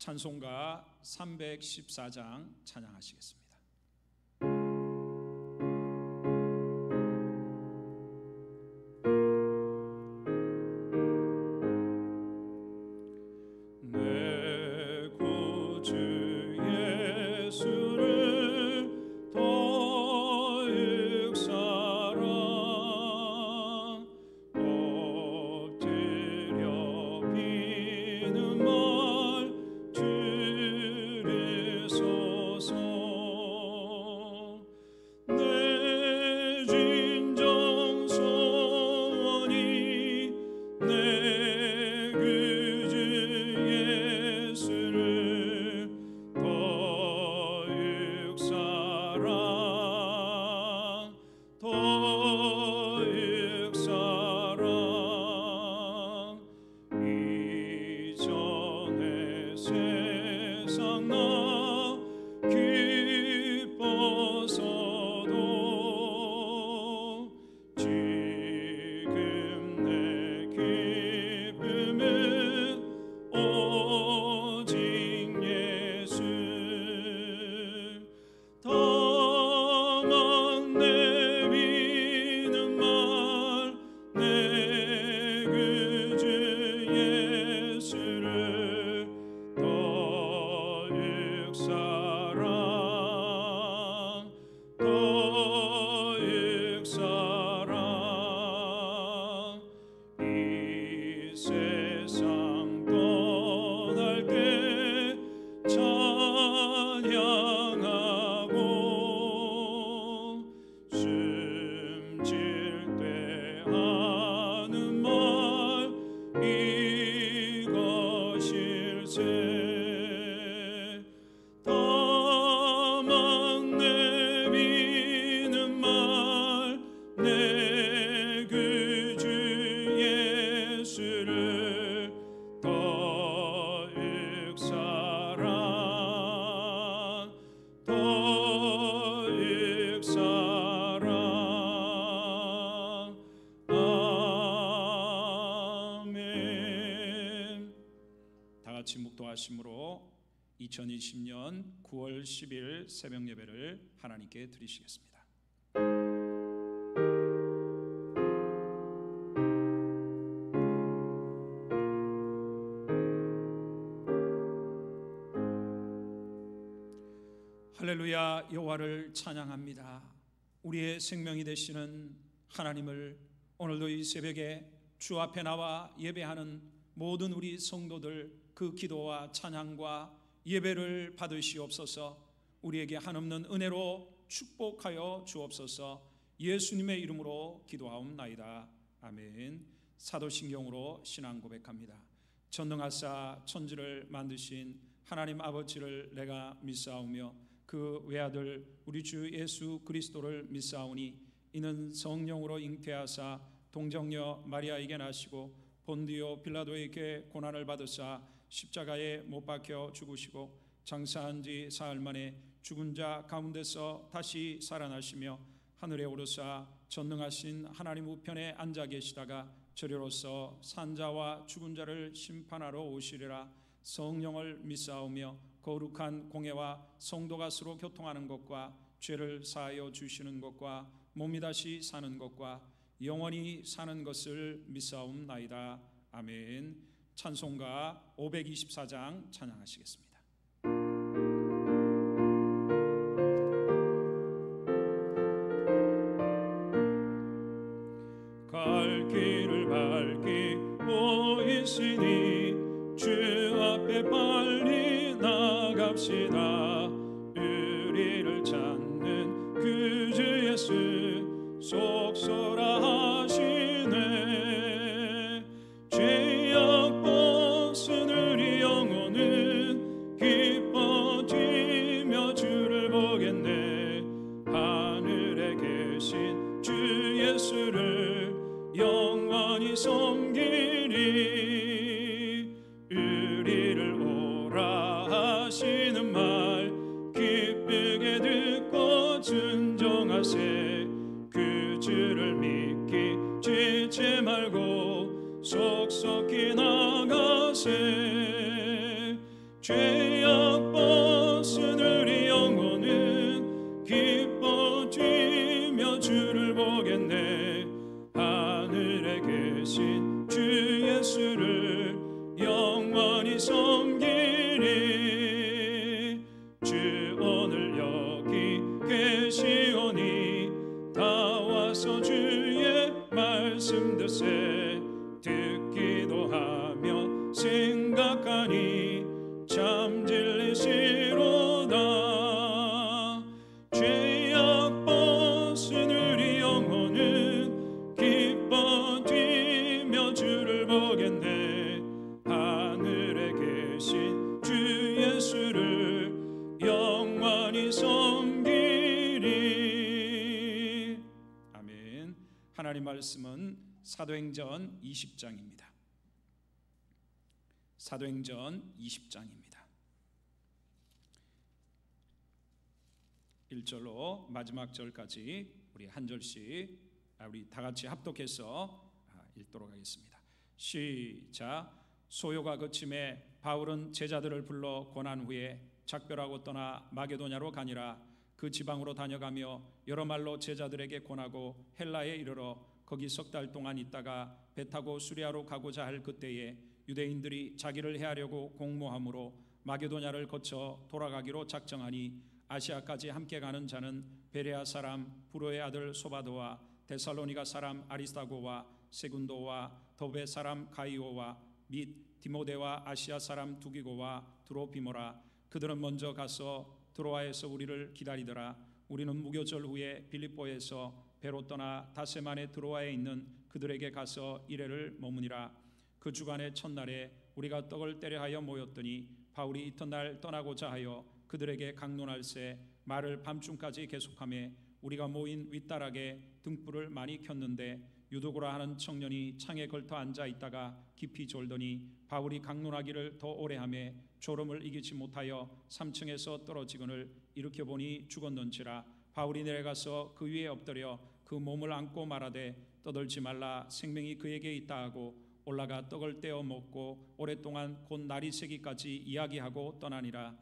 찬송가 314장 찬양하시겠습니다. 내 구주 예수를 더욱 사랑 엎드려 비는 말 들으소서. 내 진정 소원이 내 구주 예수를 더욱 사랑 더욱 사랑. 이전의 세상 나 기뻐서도 지금 내 기쁨은 오직 예수. 다만 내미는 말 내 구주 예수를 더욱 사랑 더욱 사랑. 이 세상 떠날 때 찬양하고 숨질 때 하는 말 이것일세. 다만 내미는 말 내 구주 예수를 더욱 사랑 더욱 사랑. 아멘. 다 같이 묵도하심으로 2020년 9월 10일 새벽 예배를 하나님께 드리시겠습니다. 할렐루야. 여호와를 찬양합니다. 우리의 생명이 되시는 하나님을 오늘도 이 새벽에 주 앞에 나와 예배하는 모든 우리 성도들 그 기도와 찬양과 예배를 받으시옵소서. 우리에게 한없는 은혜로 축복하여 주옵소서. 예수님의 이름으로 기도하옵나이다. 아멘. 사도신경으로 신앙 고백합니다. 전능하사 천지를 만드신 하나님 아버지를 내가 믿사오며 그 외아들 우리 주 예수 그리스도를 믿사오니 이는 성령으로 잉태하사 동정녀 마리아에게 나시고 본디오 빌라도에게 고난을 받으사 십자가에 못 박혀 죽으시고 장사한 지 사흘 만에 죽은 자 가운데서 다시 살아나시며 하늘에 오르사 전능하신 하나님 우편에 앉아 계시다가 저리로서 산자와 죽은 자를 심판하러 오시리라. 성령을 믿사오며 거룩한 공예와 성도가 서로 교통하는 것과 죄를 사하여 주시는 것과 몸이 다시 사는 것과 영원히 사는 것을 믿사옵나이다. 아멘. 찬송가 524장 찬양하시겠습니다. 갈 길을 밝히고 있으니 주 앞에 빨리 나갑시다. 우리를 찾는 구주 예수 속설하시네. 죄악 벗은 우리 영혼은 기뻐지며 주를 보겠네. 하늘에 계신 주 예수를 영원히 섬기리. 우리를 오라 하시는 말 기쁘게 듣고 순종하세. 그 주를 믿기 지체 말고 속속히 나가세. 죄악 벗은 우리 영혼은 기뻐 뛰며 주를 보겠네. 하늘에 계신 주 예수를 영원히 섬기리. 주 오늘 여기 계시오니 다 와서 주의 말씀 듣세. 듣기도 하며 생각하니 참 진리시로다. 죄악 벗은 우리 영혼은 기뻐 뛰며 주를 보겠네. 하늘에 계신 주 예수를 영원히 섬기리. 아멘. 하나님 말씀은 사도행전 20장입니다. 사도행전 20장입니다. 1절로 마지막 절까지 우리 한 절씩 우리 다 같이 합독해서 읽도록 하겠습니다. 시작. 소요가 그침에 바울은 제자들을 불러 권한 후에 작별하고 떠나 마게도냐로 가니라. 그 지방으로 다녀가며 여러 말로 제자들에게 권하고 헬라에 이르러 거기 석 달 동안 있다가 배 타고 수리아로 가고자 할 그때에 유대인들이 자기를 해하려고 공모함으로 마게도냐를 거쳐 돌아가기로 작정하니 아시아까지 함께 가는 자는 베레아 사람 부로의 아들 소바도와 데살로니가 사람 아리스다고와 세군도와 더베 사람 가이오와 및 디모데와 아시아 사람 두기고와 드로비모라. 그들은 먼저 가서 드로아에서 우리를 기다리더라. 우리는 무교절 후에 빌립보에서 배로 떠나 다세만의 드로아에 있는 그들에게 가서 이레를 머무니라. 그 주간의 첫날에 우리가 떡을 때려 하여 모였더니 바울이 이튿날 떠나고자 하여 그들에게 강론할새 말을 밤중까지 계속하며 우리가 모인 윗다락에 등불을 많이 켰는데 유도고라 하는 청년이 창에 걸터 앉아 있다가 깊이 졸더니 바울이 강론하기를 더 오래 하며 졸음을 이기지 못하여 3층에서 떨어지거늘 일으켜 보니 죽었는지라. 바울이 내려가서 그 위에 엎드려 그 몸을 안고 말하되 떠들지 말라. 생명이 그에게 있다 하고 올라가 떡을 떼어 먹고 오랫동안 곧 날이 새기까지 이야기하고 떠나니라.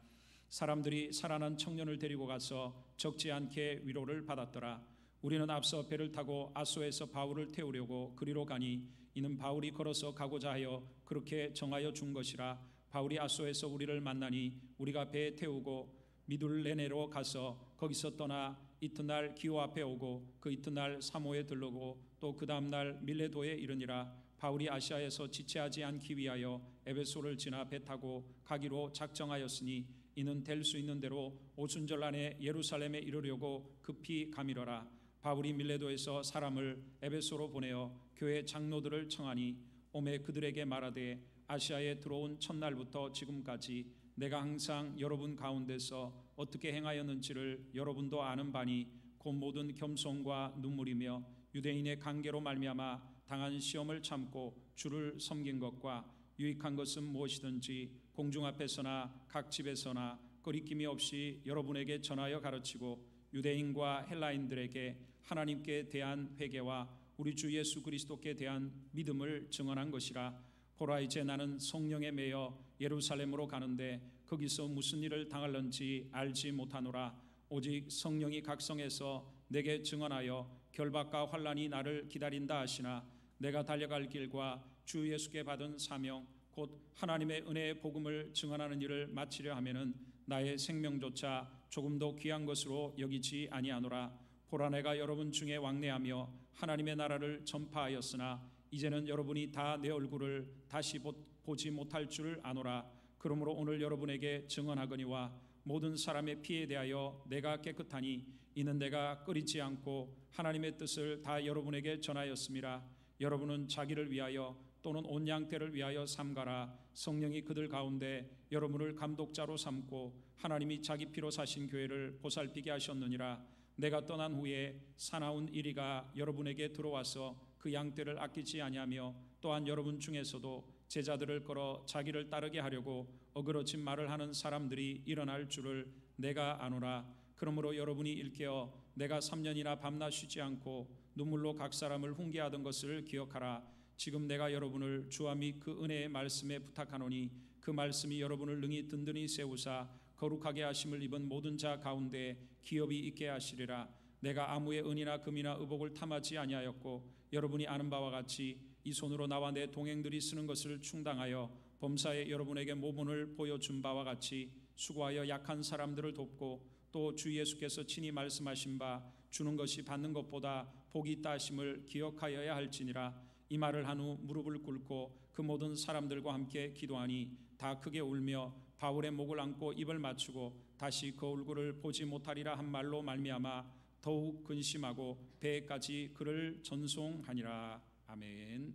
사람들이 살아난 청년을 데리고 가서 적지 않게 위로를 받았더라. 우리는 앞서 배를 타고 아소에서 바울을 태우려고 그리로 가니 이는 바울이 걸어서 가고자 하여 그렇게 정하여 준 것이라. 바울이 아소에서 우리를 만나니 우리가 배에 태우고 미둘레네로 가서 거기서 떠나 이튿날 기호 앞에 오고 그 이튿날 사모에 들르고 또 그 다음날 밀레도에 이르니라. 바울이 아시아에서 지체하지 않기 위하여 에베소를 지나 배 타고 가기로 작정하였으니 이는 될 수 있는 대로 오순절 안에 예루살렘에 이르려고 급히 가미러라. 바울이 밀레도에서 사람을 에베소로 보내어 교회 장로들을 청하니 오매 그들에게 말하되 아시아에 들어온 첫날부터 지금까지 내가 항상 여러분 가운데서 어떻게 행하였는지를 여러분도 아는 바니 곧 모든 겸손과 눈물이며 유대인의 관계로 말미암아 당한 시험을 참고 주를 섬긴 것과 유익한 것은 무엇이든지 공중 앞에서나 각 집에서나 거리낌이 없이 여러분에게 전하여 가르치고 유대인과 헬라인들에게 하나님께 대한 회개와 우리 주 예수 그리스도께 대한 믿음을 증언한 것이라. 보라 이제 나는 성령에 매여 예루살렘으로 가는데 거기서 무슨 일을 당할는지 알지 못하노라. 오직 성령이 각성해서 내게 증언하여 결박과 환난이 나를 기다린다 하시나 내가 달려갈 길과 주 예수께 받은 사명 곧 하나님의 은혜의 복음을 증언하는 일을 마치려 하면은 나의 생명조차 조금도 귀한 것으로 여기지 아니하노라. 보라 내가 여러분 중에 왕래하며 하나님의 나라를 전파하였으나 이제는 여러분이 다 내 얼굴을 다시 보지 못할 줄 아노라. 그러므로 오늘 여러분에게 증언하거니와 모든 사람의 피에 대하여 내가 깨끗하니 이는 내가 끓이지 않고 하나님의 뜻을 다 여러분에게 전하였음이라. 여러분은 자기를 위하여 또는 온 양떼를 위하여 삼가라. 성령이 그들 가운데 여러분을 감독자로 삼고 하나님이 자기 피로 사신 교회를 보살피게 하셨느니라. 내가 떠난 후에 사나운 이리가 여러분에게 들어와서 그 양떼를 아끼지 아니하며 또한 여러분 중에서도 제자들을 걸어 자기를 따르게 하려고 어그러진 말을 하는 사람들이 일어날 줄을 내가 아노라. 그러므로 여러분이 일깨어 내가 3년이나 밤낮 쉬지 않고 눈물로 각 사람을 훈계하던 것을 기억하라. 지금 내가 여러분을 주와 및 그 은혜의 말씀에 부탁하노니 그 말씀이 여러분을 능히 든든히 세우사 거룩하게 하심을 입은 모든 자 가운데 기업이 있게 하시리라. 내가 아무의 은이나 금이나 의복을 탐하지 아니하였고 여러분이 아는 바와 같이 이 손으로 나와 내 동행들이 쓰는 것을 충당하여 범사에 여러분에게 모본을 보여준 바와 같이 수고하여 약한 사람들을 돕고 또 주 예수께서 친히 말씀하신 바 주는 것이 받는 것보다 복이 있다 하심을 기억하여야 할지니라. 이 말을 한 후 무릎을 꿇고 그 모든 사람들과 함께 기도하니 다 크게 울며 바울의 목을 안고 입을 맞추고 다시 그 얼굴을 보지 못하리라 한 말로 말미암아 더욱 근심하고 배에까지 그를 전송하니라. 아멘.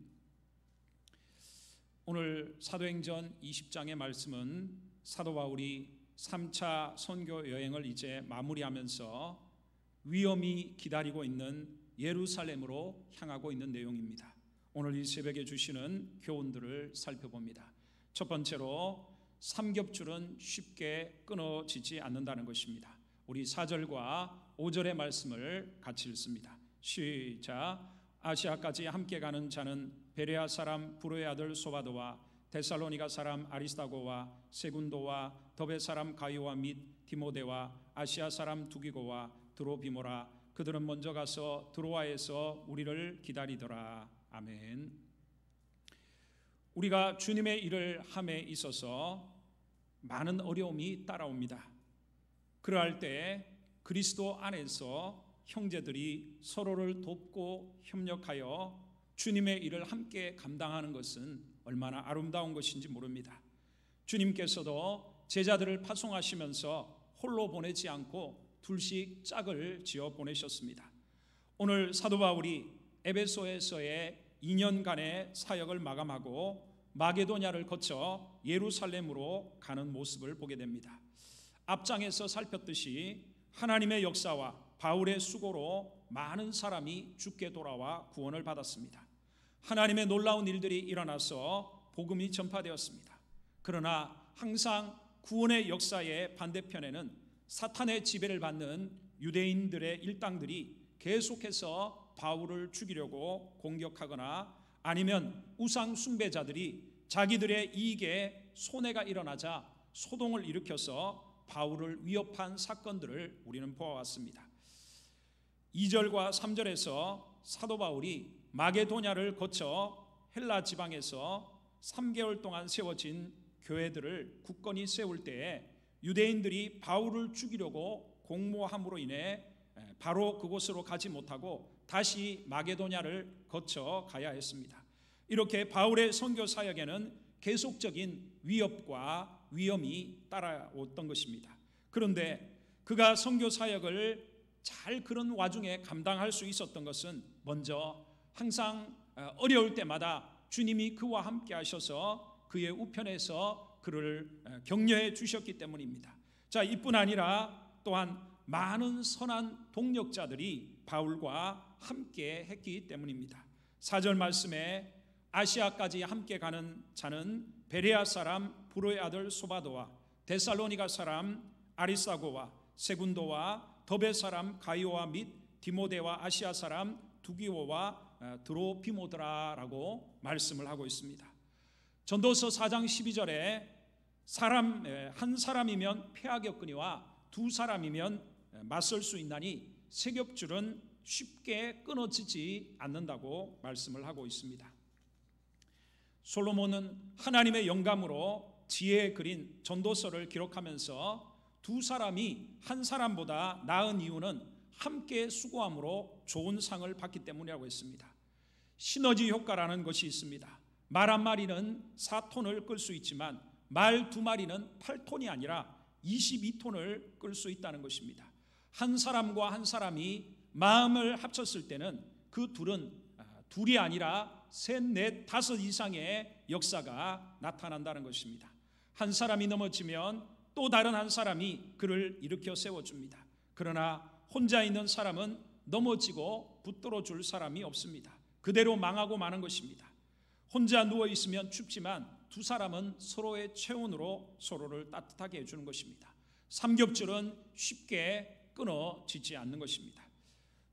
오늘 사도행전 20장의 말씀은 사도 바울이 3차 선교 여행을 이제 마무리하면서 위험이 기다리고 있는 예루살렘으로 향하고 있는 내용입니다. 오늘 이 새벽에 주시는 교훈들을 살펴봅니다. 첫 번째로 삼겹줄은 쉽게 끊어지지 않는다는 것입니다. 우리 4절과 5절의 말씀을 같이 읽습니다. 시작. 아시아까지 함께 가는 자는 베레아 사람 브로의 아들 소바도와 데살로니가 사람 아리스다고와 세군도와 더베 사람 가이오와 및 디모데와 아시아 사람 두기고와 드로비모라. 그들은 먼저 가서 드로아에서 우리를 기다리더라. 아멘. 우리가 주님의 일을 함에 있어서 많은 어려움이 따라옵니다. 그러할 때 그리스도 안에서 형제들이 서로를 돕고 협력하여 주님의 일을 함께 감당하는 것은 얼마나 아름다운 것인지 모릅니다. 주님께서도 제자들을 파송하시면서 홀로 보내지 않고 둘씩 짝을 지어 보내셨습니다. 오늘 사도 바울이 에베소에서의 2년간의 사역을 마감하고 마게도냐를 거쳐 예루살렘으로 가는 모습을 보게 됩니다. 앞장에서 살폈듯이 하나님의 역사와 바울의 수고로 많은 사람이 죽게 돌아와 구원을 받았습니다. 하나님의 놀라운 일들이 일어나서 복음이 전파되었습니다. 그러나 항상 구원의 역사의 반대편에는 사탄의 지배를 받는 유대인들의 일당들이 계속해서 바울을 죽이려고 공격하거나 아니면 우상 숭배자들이 자기들의 이익에 손해가 일어나자 소동을 일으켜서 바울을 위협한 사건들을 우리는 보아왔습니다. 2절과 3절에서 사도 바울이 마게도냐를 거쳐 헬라 지방에서 3개월 동안 세워진 교회들을 굳건히 세울 때에 유대인들이 바울을 죽이려고 공모함으로 인해 바로 그곳으로 가지 못하고 다시 마게도냐를 거쳐 가야 했습니다. 이렇게 바울의 선교 사역에는 계속적인 위협과 위험이 따라왔던 것입니다. 그런데 그가 선교 사역을 잘 그런 와중에 감당할 수 있었던 것은 먼저 항상 어려울 때마다 주님이 그와 함께 하셔서 그의 우편에서 그를 격려해 주셨기 때문입니다. 자, 이뿐 아니라 또한 많은 선한 동력자들이 바울과 함께 했기 때문입니다. 4절 말씀에 아시아까지 함께 가는 자는 베레아 사람 브로의 아들 소바도와 데살로니가 사람 아리스다고와 세군도와 더베 사람 가이오와 및 디모데와 아시아 사람 두기오와 드로비모드라라고 말씀을 하고 있습니다. 전도서 4장 12절에 한 사람이면 패하겠거니와 두 사람이면 맞설 수 있나니 세겹줄은 쉽게 끊어지지 않는다고 말씀을 하고 있습니다. 솔로몬은 하나님의 영감으로 지혜에 그린 전도서를 기록하면서 두 사람이 한 사람보다 나은 이유는 함께 수고함으로 좋은 상을 받기 때문이라고 했습니다. 시너지 효과라는 것이 있습니다. 말 한 마리는 4톤을 끌 수 있지만 말 두 마리는 8톤이 아니라 22톤을 끌 수 있다는 것입니다. 한 사람과 한 사람이 마음을 합쳤을 때는 그 둘이 아니라 셋, 넷, 다섯 이상의 역사가 나타난다는 것입니다. 한 사람이 넘어지면 또 다른 한 사람이 그를 일으켜 세워줍니다. 그러나 혼자 있는 사람은 넘어지고 붙들어 줄 사람이 없습니다. 그대로 망하고 마는 것입니다. 혼자 누워있으면 춥지만 두 사람은 서로의 체온으로 서로를 따뜻하게 해주는 것입니다. 삼겹줄은 쉽게 끊어지지 않는 것입니다.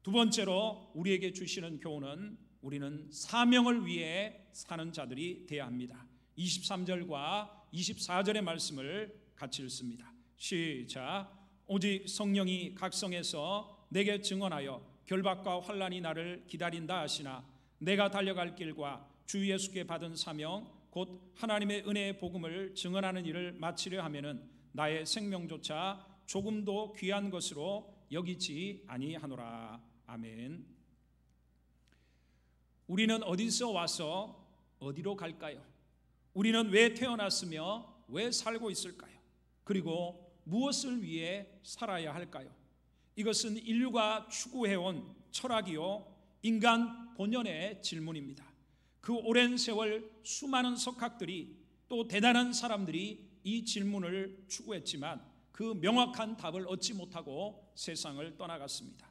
두 번째로 우리에게 주시는 교훈은 우리는 사명을 위해 사는 자들이 되어야 합니다. 23절과 24절의 말씀을 같이 읽습니다. 시작. 오직 성령이 각성해서 내게 증언하여 결박과 환난이 나를 기다린다 하시나 내가 달려갈 길과 주 예수께 받은 사명 곧 하나님의 은혜의 복음을 증언하는 일을 마치려 하면은 나의 생명조차 조금도 귀한 것으로 여기지 아니하노라. 아멘. 우리는 어디서 와서 어디로 갈까요? 우리는 왜 태어났으며 왜 살고 있을까요? 그리고 무엇을 위해 살아야 할까요? 이것은 인류가 추구해온 철학이요 인간 본연의 질문입니다. 그 오랜 세월 수많은 석학들이 또 대단한 사람들이 이 질문을 추구했지만 그 명확한 답을 얻지 못하고 세상을 떠나갔습니다.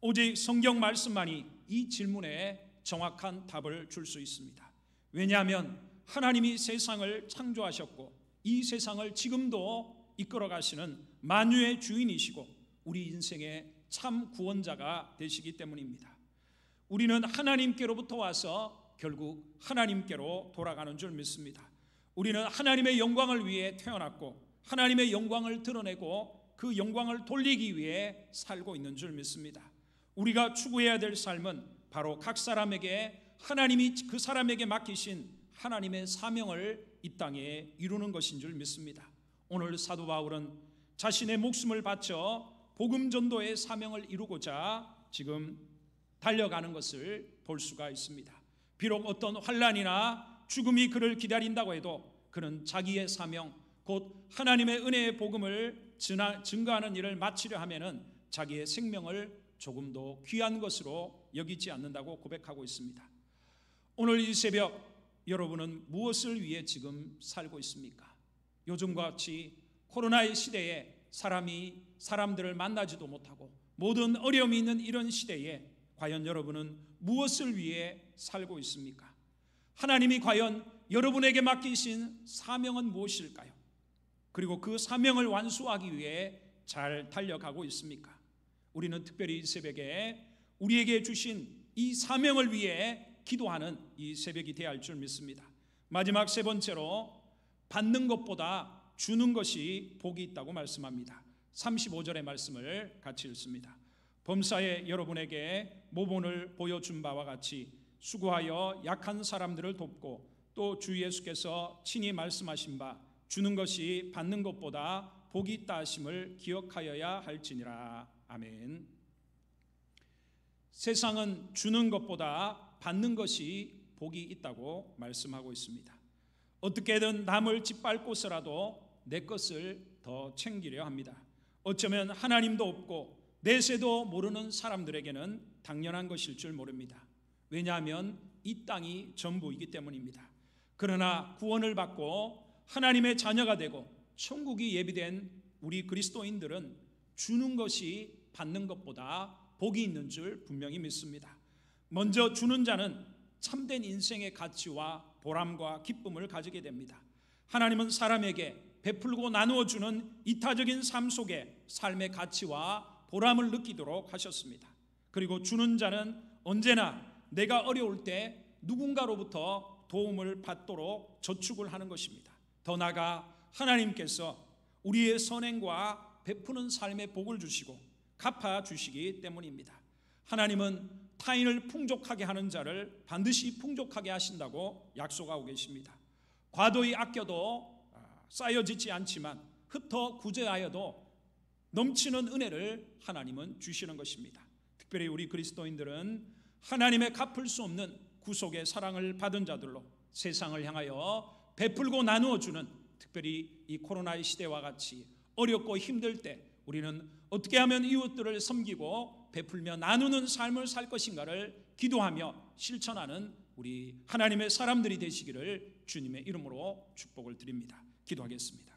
오직 성경 말씀만이 이 질문에 정확한 답을 줄 수 있습니다. 왜냐하면 하나님이 세상을 창조하셨고 이 세상을 지금도 이끌어 가시는 만유의 주인이시고 우리 인생의 참 구원자가 되시기 때문입니다. 우리는 하나님께로부터 와서 결국 하나님께로 돌아가는 줄 믿습니다. 우리는 하나님의 영광을 위해 태어났고 하나님의 영광을 드러내고 그 영광을 돌리기 위해 살고 있는 줄 믿습니다. 우리가 추구해야 될 삶은 바로 각 사람에게 하나님이 그 사람에게 맡기신 하나님의 사명을 이 땅에 이루는 것인 줄 믿습니다. 오늘 사도 바울은 자신의 목숨을 바쳐 복음 전도의 사명을 이루고자 지금 달려가는 것을 볼 수가 있습니다. 비록 어떤 환난이나 죽음이 그를 기다린다고 해도 그는 자기의 사명 곧 하나님의 은혜의 복음을 증거하는 일을 마치려 하면은 자기의 생명을 조금도 귀한 것으로 여기지 않는다고 고백하고 있습니다. 오늘 이 새벽 여러분은 무엇을 위해 지금 살고 있습니까? 요즘과 같이 코로나의 시대에 사람들을 만나지도 못하고 모든 어려움이 있는 이런 시대에 과연 여러분은 무엇을 위해 살고 있습니까? 하나님이 과연 여러분에게 맡기신 사명은 무엇일까요? 그리고 그 사명을 완수하기 위해 잘 달려가고 있습니까? 우리는 특별히 이 새벽에 우리에게 주신 이 사명을 위해 기도하는 이 새벽이 되어야 할 줄 믿습니다. 마지막 세 번째로 받는 것보다 주는 것이 복이 있다고 말씀합니다. 35절의 말씀을 같이 읽습니다. 범사에 여러분에게 모본을 보여준 바와 같이 수고하여 약한 사람들을 돕고 또 주 예수께서 친히 말씀하신 바 주는 것이 받는 것보다 복이 있다 하심을 기억하여야 할지니라. 아멘. 세상은 주는 것보다 받는 것이 복이 있다고 말씀하고 있습니다. 어떻게든 남을 짓밟고서라도 내 것을 더 챙기려 합니다. 어쩌면 하나님도 없고 내세도 모르는 사람들에게는 당연한 것일 줄 모릅니다. 왜냐하면 이 땅이 전부이기 때문입니다. 그러나 구원을 받고 하나님의 자녀가 되고 천국이 예비된 우리 그리스도인들은 주는 것이 받는 것보다 복이 있는 줄 분명히 믿습니다. 먼저 주는 자는 참된 인생의 가치와 보람과 기쁨을 가지게 됩니다. 하나님은 사람에게 베풀고 나누어 주는 이타적인 삶 속에 삶의 가치와 보람을 느끼도록 하셨습니다. 그리고 주는 자는 언제나 내가 어려울 때 누군가로부터 도움을 받도록 저축을 하는 것입니다. 더 나아가 하나님께서 우리의 선행과 베푸는 삶의 복을 주시고 갚아주시기 때문입니다. 하나님은 타인을 풍족하게 하는 자를 반드시 풍족하게 하신다고 약속하고 계십니다. 과도히 아껴도 쌓여지지 않지만 흩어 구제하여도 넘치는 은혜를 하나님은 주시는 것입니다. 특별히 우리 그리스도인들은 하나님의 갚을 수 없는 구속의 사랑을 받은 자들로 세상을 향하여 베풀고 나누어 주는, 특별히 이 코로나의 시대와 같이 어렵고 힘들 때 우리는 어떻게 하면 이웃들을 섬기고 베풀며 나누는 삶을 살 것인가를 기도하며 실천하는 우리 하나님의 사람들이 되시기를 주님의 이름으로 축복을 드립니다. 기도하겠습니다.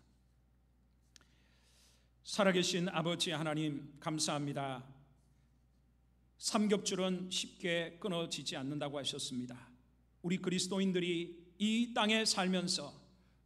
살아계신 아버지 하나님, 감사합니다. 삼겹줄은 쉽게 끊어지지 않는다고 하셨습니다. 우리 그리스도인들이 이 땅에 살면서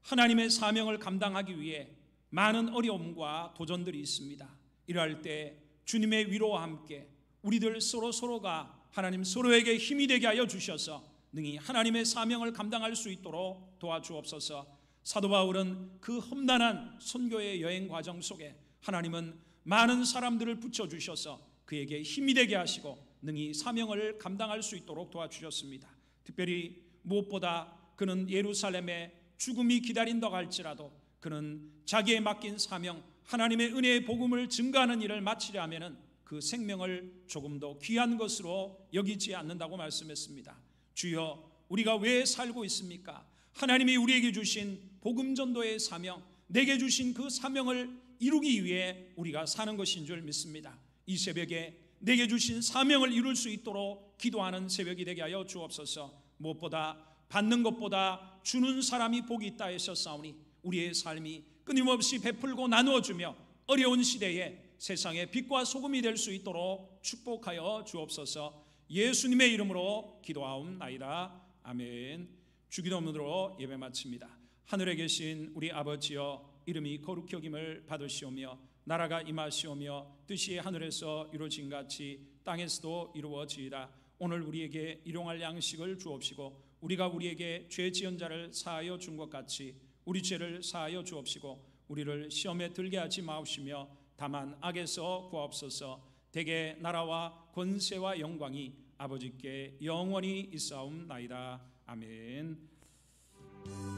하나님의 사명을 감당하기 위해 많은 어려움과 도전들이 있습니다. 이러할 때 주님의 위로와 함께 우리들 서로가 하나님 서로에게 힘이 되게 하여 주셔서 능히 하나님의 사명을 감당할 수 있도록 도와주옵소서. 사도 바울은 그 험난한 선교의 여행 과정 속에 하나님은 많은 사람들을 붙여주셔서 그에게 힘이 되게 하시고 능히 사명을 감당할 수 있도록 도와주셨습니다. 특별히 무엇보다 그는 예루살렘에 죽음이 기다린다고 할지라도 그는 자기에 맡긴 사명, 하나님의 은혜의 복음을 증거하는 일을 마치려 하면은 그 생명을 조금 더 귀한 것으로 여기지 않는다고 말씀했습니다. 주여, 우리가 왜 살고 있습니까? 하나님이 우리에게 주신 복음 전도의 사명, 내게 주신 그 사명을 이루기 위해 우리가 사는 것인 줄 믿습니다. 이 새벽에 내게 주신 사명을 이룰 수 있도록 기도하는 새벽이 되게 하여 주옵소서. 무엇보다 받는 것보다 주는 사람이 복이 있다 하셨사오니 우리의 삶이 끊임없이 베풀고 나누어주며 어려운 시대에 세상의 빛과 소금이 될 수 있도록 축복하여 주옵소서. 예수님의 이름으로 기도하옵나이다. 아멘. 주기도문으로 예배 마칩니다. 하늘에 계신 우리 아버지여, 이름이 거룩히 여김을 받으시오며 나라가 임하시오며 뜻이 하늘에서 이루어진 같이 땅에서도 이루어지이다. 오늘 우리에게 일용할 양식을 주옵시고 우리가 우리에게 죄 지은 자를 사하여 준 것 같이 우리 죄를 사하여 주옵시고 우리를 시험에 들게 하지 마옵시며 다만 악에서 구하옵소서. 대개 나라와 권세와 영광이 아버지께 영원히 있사옵나이다. 아멘.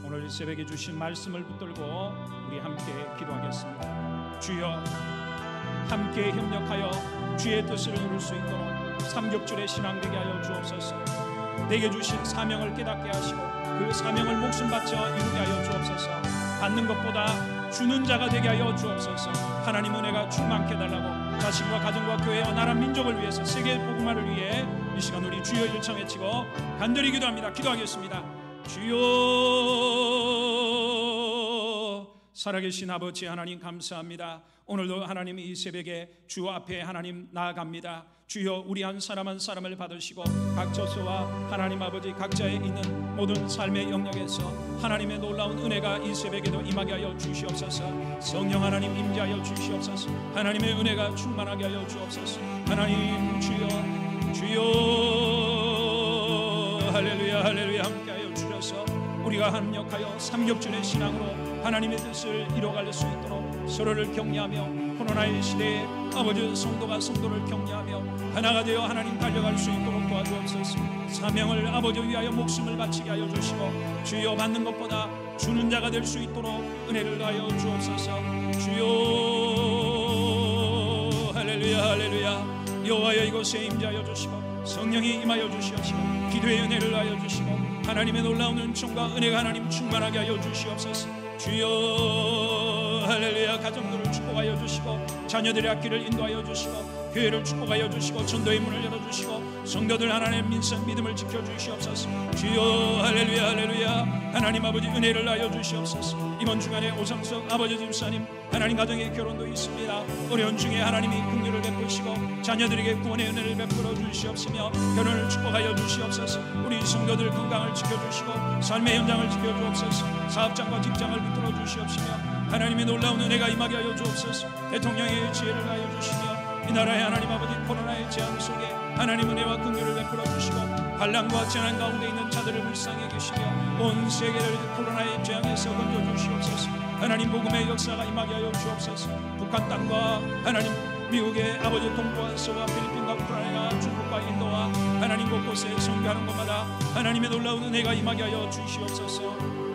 오늘 새벽에 주신 말씀을 붙들고 우리 함께 기도하겠습니다. 주여, 함께 협력하여 주의 뜻을 이룰 수 있도록 삼겹줄의 신앙 되게 하여 주옵소서. 내게 주신 사명을 깨닫게 하시고 그 사명을 목숨 바쳐 이루게 하여 주옵소서. 받는 것보다 주는 자가 되게 하여 주옵소서. 하나님 은혜가 충만케 해달라고 자신과 가정과 교회와 나라 민족을 위해서 세계 복음화를 위해 이 시간 우리 주여 일청 외치고 간절히 기도합니다. 기도하겠습니다. 주여, 살아계신 아버지 하나님 감사합니다. 오늘도 하나님 이 새벽에 주 앞에 하나님 나아갑니다. 주여, 우리 한 사람 한 사람을 받으시고 각 처소와 하나님 아버지 각자에 있는 모든 삶의 영역에서 하나님의 놀라운 은혜가 이 새벽에도 임하게 하여 주시옵소서. 성령 하나님 임재하여 주시옵소서. 하나님의 은혜가 충만하게 하여 주옵소서. 하나님 주여, 주여, 할렐루야 할렐루야 함께 하여 주셔서 우리가 합력하여 삼겹줄의 신앙으로 하나님의 뜻을 이뤄갈 수 있도록 서로를 격려하며 코로나의 시대에 아버지 성도가 성도를 격려하며 하나가 되어 하나님 달려갈 수 있도록 도와주옵소서. 사명을 아버지 위하여 목숨을 바치게 하여 주시고 주여, 받는 것보다 주는 자가 될 수 있도록 은혜를 더하여 주옵소서. 주여, 할렐루야 할렐루야. 여호와여, 이곳에 임재하여 주시고 성령이 임하여 주시옵시고 기도의 은혜를 하여 주시고 하나님의 놀라운 은총과 은혜가 하나님 충만하게 하여 주시옵소서. 주여, 할렐루야. 가정들을 축복하여 주시고 자녀들의 앞길을 인도하여 주시고 교회를 축복하여 주시고 전도의 문을 열어주시고 성도들 하나님의 민성 믿음을 지켜주시옵소서. 주여, 할렐루야 할렐루야. 하나님 아버지 은혜를 하여 주시옵소서. 이번 주간에 오상석 아버지 집사님 하나님 가정의 결혼도 있습니다. 어려운 중에 하나님이 긍휼을 베푸시고 자녀들에게 구원의 은혜를 베풀어 주시옵시며 결혼을 축복하여 주시옵소서. 우리 성도들 건강을 지켜주시고 삶의 현장을 지켜주옵소서. 사업장과 직장을 붙들어 주시옵시며 하나님의 놀라운 은혜가 임하게 하여 주옵소서. 대통령의 지혜를 하여 주시며 이 나라의 하나님 아버지 코로나의 재앙 속에 하나님 은혜와 긍휼을 베풀어 주시고 환난과 재난 가운데 있는 자들을 불쌍히 계시며 온 세계를 코로나의 재앙에서 건져 주시옵소서. 하나님 복음의 역사가 임하게 하여 주옵소서. 북한 땅과 하나님 미국의 아버지 동부와서와 필리핀과 우크라이나 중국과 인도와 하나님 곳곳에 선교하는 곳마다 하나님의 놀라운 은혜가 임하게 하여 주시옵소서.